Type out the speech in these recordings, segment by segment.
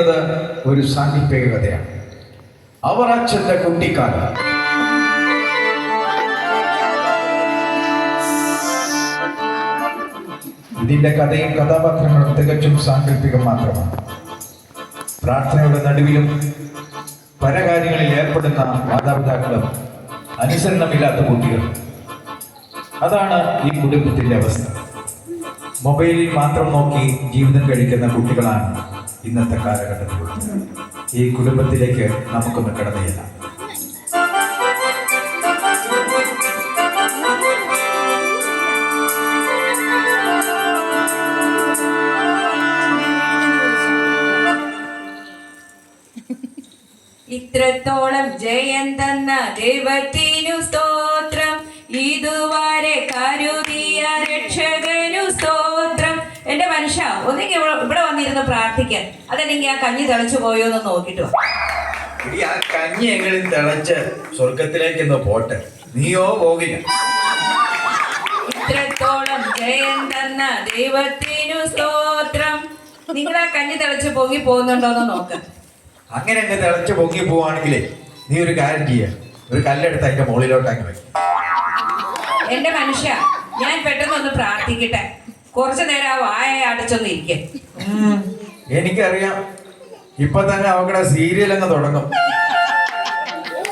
പറയുന്നത് ഒരു സാങ്കല്പിക കഥയാണ്. അവറാച്ചന്റെ കുട്ടിക്കാലം. ഇതിന്റെ കഥയും കഥാപാത്രങ്ങളും തികച്ചും സാങ്കല്പികം മാത്രമാണ്. പ്രാർത്ഥനയുടെ നടുവിലും പല കാര്യങ്ങളിൽ ഏർപ്പെടുന്ന മാതാപിതാക്കളും അനുസരണമില്ലാത്ത കുട്ടികൾ. അതാണ് ഈ കുടുംബത്തിന്റെ അവസ്ഥ. മൊബൈലിൽ മാത്രം നോക്കി ജീവിതം കഴിക്കുന്ന കുട്ടികളാണ് ഇന്നത്തെ കാലഘട്ടത്തിലുള്ളത്. ഈ കുടുംബത്തിലേക്ക് നമുക്കൊന്ന് കടന്നുചെല്ലാം. ഇത്രത്തോളം ജയം തന്ന ദൈവത്തിനു സ്തോത്രം, ഇതുവരെ കരുതിയ രക്ഷകനു സ്തോത്രം. എന്റെ മനുഷ്യ, ഒന്നെങ്കിൽ ഇവിടെ വന്നിരുന്ന് പ്രാർത്ഥിക്കാൻ, അതല്ലെങ്കിൽ ആ കഞ്ഞി തിളച്ചു പോയോ എന്ന് നോക്കിട്ട് വാ. ആ കഞ്ഞി എങ്കിലും തിളച്ച് സ്വർഗത്തിലേക്കൊന്ന് പോട്ടെ, നീയോ പോകില്ല. ഇത്രത്തോളം ജയം തന്ന ദൈവത്തിനു സ്തോത്രം. നിങ്ങൾ ആ കഞ്ഞി തിളച്ച് പൊങ്ങി പോകുന്നുണ്ടോന്ന് നോക്കാം. അങ്ങനെ അങ്ങ് തിളച്ച് പൊങ്ങി പോവാണെങ്കിലേ നീ ഒരു കാര്യം ചെയ്യാ, ഒരു കല്ലെടുത്ത് അതിന്റെ മുകളിലോട്ടാക്കി വയ്ക്കും. എന്റെ മനുഷ്യ, ഞാൻ പെട്ടെന്നൊന്ന് പ്രാർത്ഥിക്കട്ടെ. കുറച്ചു നേരം ആ വായ അടച്ചൊന്ന് ഇരിക്കേ. എനിക്കറിയാം, ഇപ്പൊ തന്നെ അവക്കടെ സീരിയൽ അങ്ങ് തുടങ്ങും.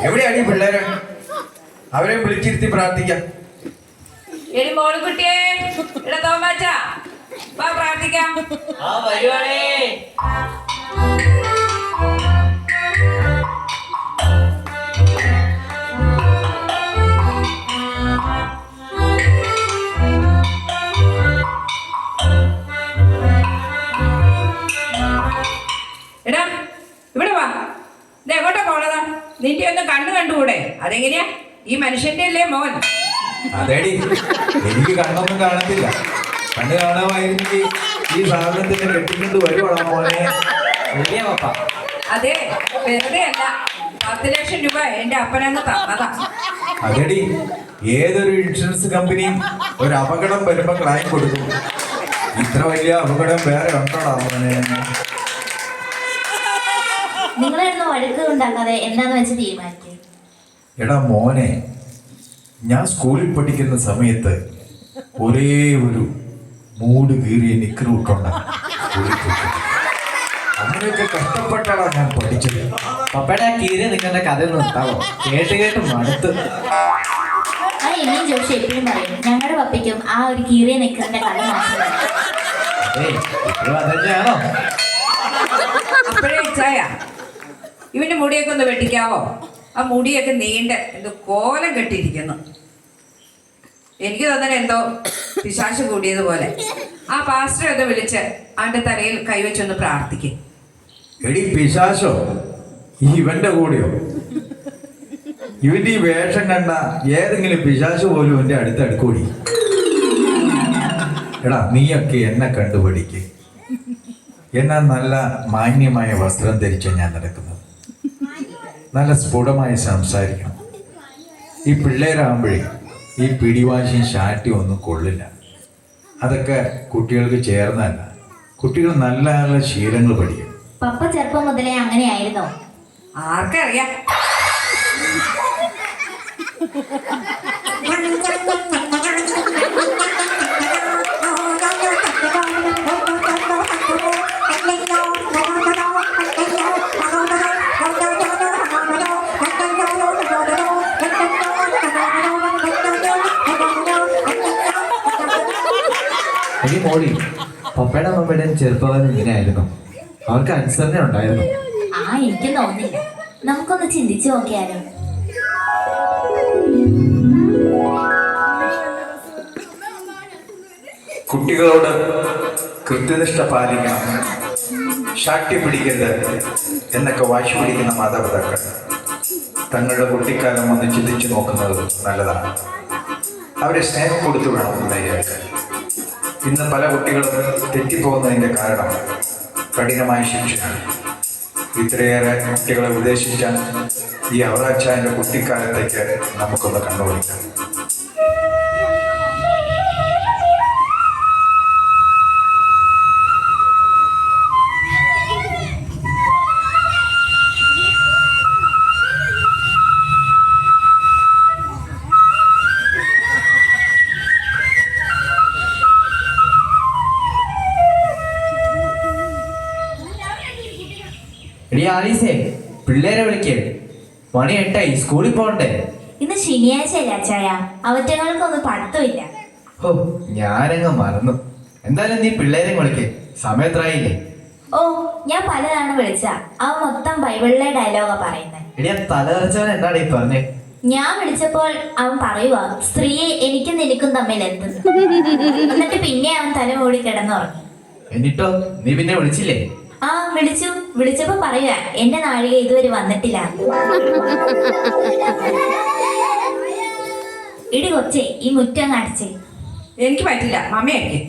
എവിടെയാണ് ഈ പിള്ളേര്? അവരെ വിളിച്ചിരുത്തി പ്രാർത്ഥിക്കാം. എടി മോളുകുട്ടിയെ, ഇവിടെ തോമാച്ച വാ പ്രാർത്ഥിക്കാം. വരുവാണേ. എടാ ഇവിടെ വാ. ഇത് എങ്ങോട്ടാ പോണതാ? നിന്റെ ഒന്ന് കണ്ണു കണ്ടുകൂടെ? അതെങ്ങനെയാ? ഈ മനുഷ്യന്റെ അല്ലേ മോൻ? അതേടി, എനിക്ക് കണ്ണൊന്നും കാണത്തില്ല. കണ്ണ് കാണാമായിരുന്നെങ്കിൽ ഈ സാധനത്തിന്റെ കെട്ടിക്കൊണ്ട് വരുവാണോ മോനെ? അതെ, വെറുതെ അല്ല, 10 ലക്ഷം രൂപ എന്റെ അപ്പനങ്ങ് തന്നതാ. അതേടി, ഏതൊരു ഇൻഷുറൻസ് കമ്പനിയും ഒരു അപകടം വരുമ്പോ ക്ലൈം കൊടുക്കും. ഇത്ര വലിയ അപകടം വേറെ ഉണ്ടോടാ മോനെ? നിങ്ങളായിരുന്നു വഴക്ക് ഉണ്ടാക്കാതെ എന്താന്ന് വെച്ച് തീരുമാനിക്കുക. എടാ മോനെ, ഞാൻ സ്കൂളിൽ പഠിക്കുന്ന സമയത്ത് ഒരേ ഒരു മൂട് കീറിയ നിക്കറൂട്ടുണ്ട്. അങ്ങനെയൊക്കെ കഷ്ടപ്പെട്ടാണ് ഞാൻ പഠിച്ചത്. പപ്പയുടെ ആ കീറിയ നിങ്ങളുടെ കഥയൊന്നും ഉണ്ടാവോ? കേട്ട് കേട്ട് മടുത്ത്. ആ എന്നെയും ജോഷി എപ്പോഴും പറയും, ഞങ്ങളുടെ പപ്പയ്ക്കും ആ ഒരു കീറിയ നിക്കറിന്റെ കഥ മനസ്സിലായി. അതന്നെയാണോ? അപ്പോഴേ ഇച്ചായ, ഇവന്റെ മുടിയൊക്കെ ഒന്ന് വെട്ടിക്കാവോ? ആ മുടിയൊക്കെ നീണ്ട എന്തോ കോലം കെട്ടിയിരിക്കുന്നു. എനിക്ക് തോന്നുന്നത് എന്തോ പിശാച് കൂടിയതുപോലെ. ആ പാസ്റ്റർ ഒക്കെ വിളിച്ച് അവന്റെ തലയിൽ കൈവച്ചൊന്ന് പ്രാർത്ഥിക്കും. എടി പിശാചോ? ഇവന്റെ കൂടെയോ? ഇവന്റെ ഈ വേഷം കണ്ട ഏതെങ്കിലും പിശാച് പോലും എന്റെ അടുക്കൂടി. എടാ, നീയൊക്കെ എന്നെ കണ്ടുപിടിക്ക്. എന്നാ നല്ല മാന്യമായ വസ്ത്രം ധരിച്ച ഞാൻ നടക്കുന്നത്, നല്ല സ്ഫുടമായി സംസാരിക്കണം. ഈ പിള്ളേരാകുമ്പോഴേ ഈ പിടിവാശിയും ശാഠ്യവും ഒന്നും കൊള്ളില്ല. അതൊക്കെ കുട്ടികൾക്ക് ചേർന്നല്ല. കുട്ടികൾ നല്ല നല്ല ശീലങ്ങൾ പഠിക്കും. പപ്പ ചെറുപ്പം മുതലേ അങ്ങനെയായിരുന്നോ? ആർക്കറിയാം. ഈ മോളി, പപ്പയുടെ മമ്മയുടെയും ചെറുപ്പകാലം ഇങ്ങനെയായിരുന്നു. അവർക്ക് അനുസരണ ഉണ്ടായിരുന്നു. എനിക്ക് തോന്നില്ല. നമുക്കൊന്ന് ചിന്തിച്ചു നോക്കിയാലോ? കുട്ടികളോട് കൃത്യനിഷ്ഠ പാലിക്കണം, ശാഠ്യം പിടിക്കരുത് എന്നൊക്കെ വാശി പിടിക്കുന്ന മാതാപിതാക്കൾ തങ്ങളുടെ കുട്ടിക്കാലം ഒന്ന് ചിന്തിച്ചു നോക്കുന്നത് നല്ലതാണ്. അവരെ സ്നേഹം കൊടുത്തു വേണം നന്നായിരിക്കാൻ. ഇന്ന് പല കുട്ടികളും തെറ്റിപ്പോകുന്നതിൻ്റെ കാരണം കഠിനമായ ശിക്ഷയാണ്. ഇത്രയേറെ കുട്ടികളെ ഉപദേശിച്ച ഈ അവറാച്ചാൻ്റെ കുട്ടിക്കാലത്തേക്ക് നമുക്കൊന്ന് കണ്ടുപിടിക്കാം. എടി ആലീസേ, പിള്ളേരെ വിളിക്കേ. മണി 8 സ്കൂളിൽ പോകണ്ടേ? ഇന്ന് ശനിയാഴ്ച അല്ലേ അച്ചായ, അവറ്റകൾക്കൊന്നും പഠിത്തമില്ല. ഓ, ഞാനങ്ങ് മറന്നു. എന്തായാലും നീ പിള്ളേരെ വിളിക്കേ, സമയത്രായില്ലേ? ഓ, ഞാൻ പലതാണ് വിളിച്ച, അവൻ മൊത്തം ബൈബിളിലെ ഡയലോഗാ പറയുന്നത്. എടി ആ തലതെറിച്ചവൻ എന്നാണ് ഈ പറഞ്ഞേ? ഞാൻ വിളിച്ചപ്പോൾ അവൻ പറയുക, സ്ത്രീയെ എനിക്കും നിനക്കും തമ്മിൽ എന്തെന്ന്. എന്നിട്ട് പിന്നെ അവൻ തല മൂടി കിടന്നുറങ്ങി. എന്നിട്ടോ നീ പിന്നെ വിളിച്ചില്ലേ? ആ വിളിച്ചപ്പോ പറയുക, എന്റെ നാഴിക ഇതുവരെ വന്നിട്ടില്ല. ഇടി കൊച്ചേ, ഈ മുറ്റം കാണിച്ചേ. എനിക്ക് പറ്റില്ല, മമ്മി എനിക്ക്.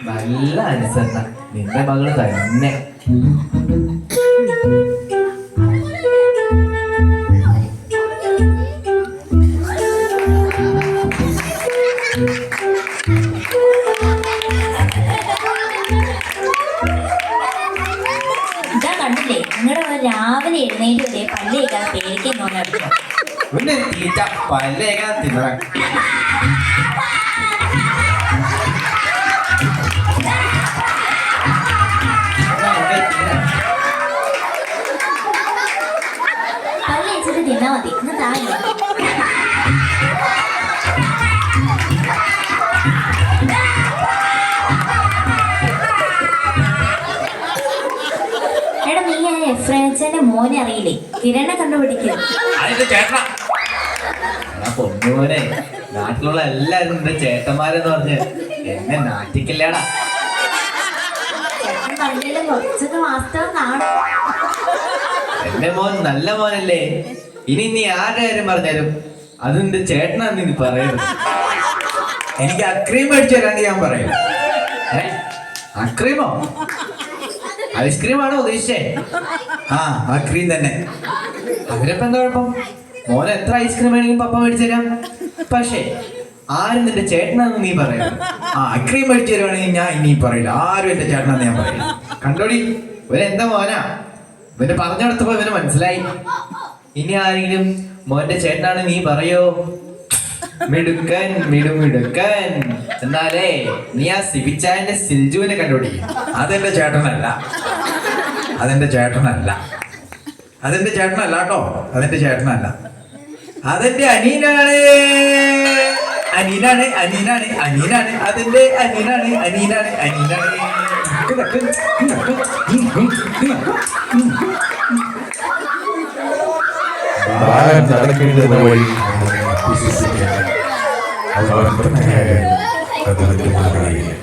നല്ല അനുസരണ, നിന്റെ മകള് തന്നെ. ഇതാ കണ്ടില്ലേ, നിങ്ങളുടെ രാവിലെ എഴുന്നേറ്റ് വരെ പല്ലേക്കാതെ പേരിക്കാൻ തോന്നെടുക്കും. പിന്നെ തീറ്റ പല്ലേക്കാൻ തിന്നണം. പല്ലേച്ചിട്ട് തിന്നാ മതി, ഇന്ന് താഴെ. എടാ, നീ ആ എഫ്രേച്ചന്റെ മോനെ അറിയില്ലേ? കിരണെ കണ്ടുപിടിക്കുക. അതിന്റെ ചേട്ടനാ. ആ പൊന്നുമോനെ, നാട്ടിലുള്ള എല്ലാരും നിന്റെ ചേട്ടന്മാരെന്ന് പറഞ്ഞ് എന്നെ നാട്ടിക്കില്ലേടാ. ചേട്ടൻ പറഞ്ഞാലും കുറച്ചൊക്കെ വാസ്തവം കാണും. എന്റെ മോൻ നല്ല മോനല്ലേ? ഇനി നീ ആരുടെ കാര്യം പറഞ്ഞാലും അത് നിന്റെ ചേട്ടനാന്ന് നീ പറയുന്നത്. എനിക്ക് അക്രീം മേടിച്ചു തരാണ്ട് ഞാൻ പറയും. അക്രീമോ? ഐസ്ക്രീമാണോ ഉദ്ദേശിച്ചേ? ആ, അക്രീം തന്നെ. അതിനിപ്പോ എന്താ കുഴപ്പം? മോനെ എത്ര ഐസ്ക്രീം വേണമെങ്കിലും പപ്പ മേടിച്ചു തരാം. പക്ഷേ ആരും നിന്റെ ചേട്ടനാന്ന് നീ പറയുന്നത്. ആ, അക്രീം മേടിച്ചു തരുവാണെങ്കിൽ ഞാൻ ഇനി പറയില്ല. ആരും എന്റെ ചേട്ടനാന്ന് ഞാൻ പറയില്ല. കണ്ടോടി, ഇവൻ എന്താ മോനാ? ഇവന് പറഞ്ഞെടുത്തപ്പോ ഇവന് മനസ്സിലായി. ഇനി ആരെങ്കിലും മോന്റെ ചേട്ടനാണ് നീ പറയോ? മിടുക്കൻ മിടുമിടുക്കൻ. എന്നാലേ നീ ആ സിബിച്ചായന്റെ സിൽജുവിനെ കണ്ടുപിടിക്കും. അതെന്റെ ചേട്ടനല്ല, അതെന്റെ ചേട്ടനല്ല, അതെന്റെ ചേട്ടനല്ല കേട്ടോ. അതെന്റെ ചേട്ടനല്ല, അതെന്റെ അനീനാണ്, അനീനാണ്, അനീനാണ്, അനീനാണ്, അതെന്റെ അനീനാണ്, അനീനാണ്, അനീനാണ്. ബാലൻ നടക്കേണ്ടത് വഴി വിശ്വസിക്കാൻ അത് അർത്ഥമേയായാലും അത് കഴിയില്ല.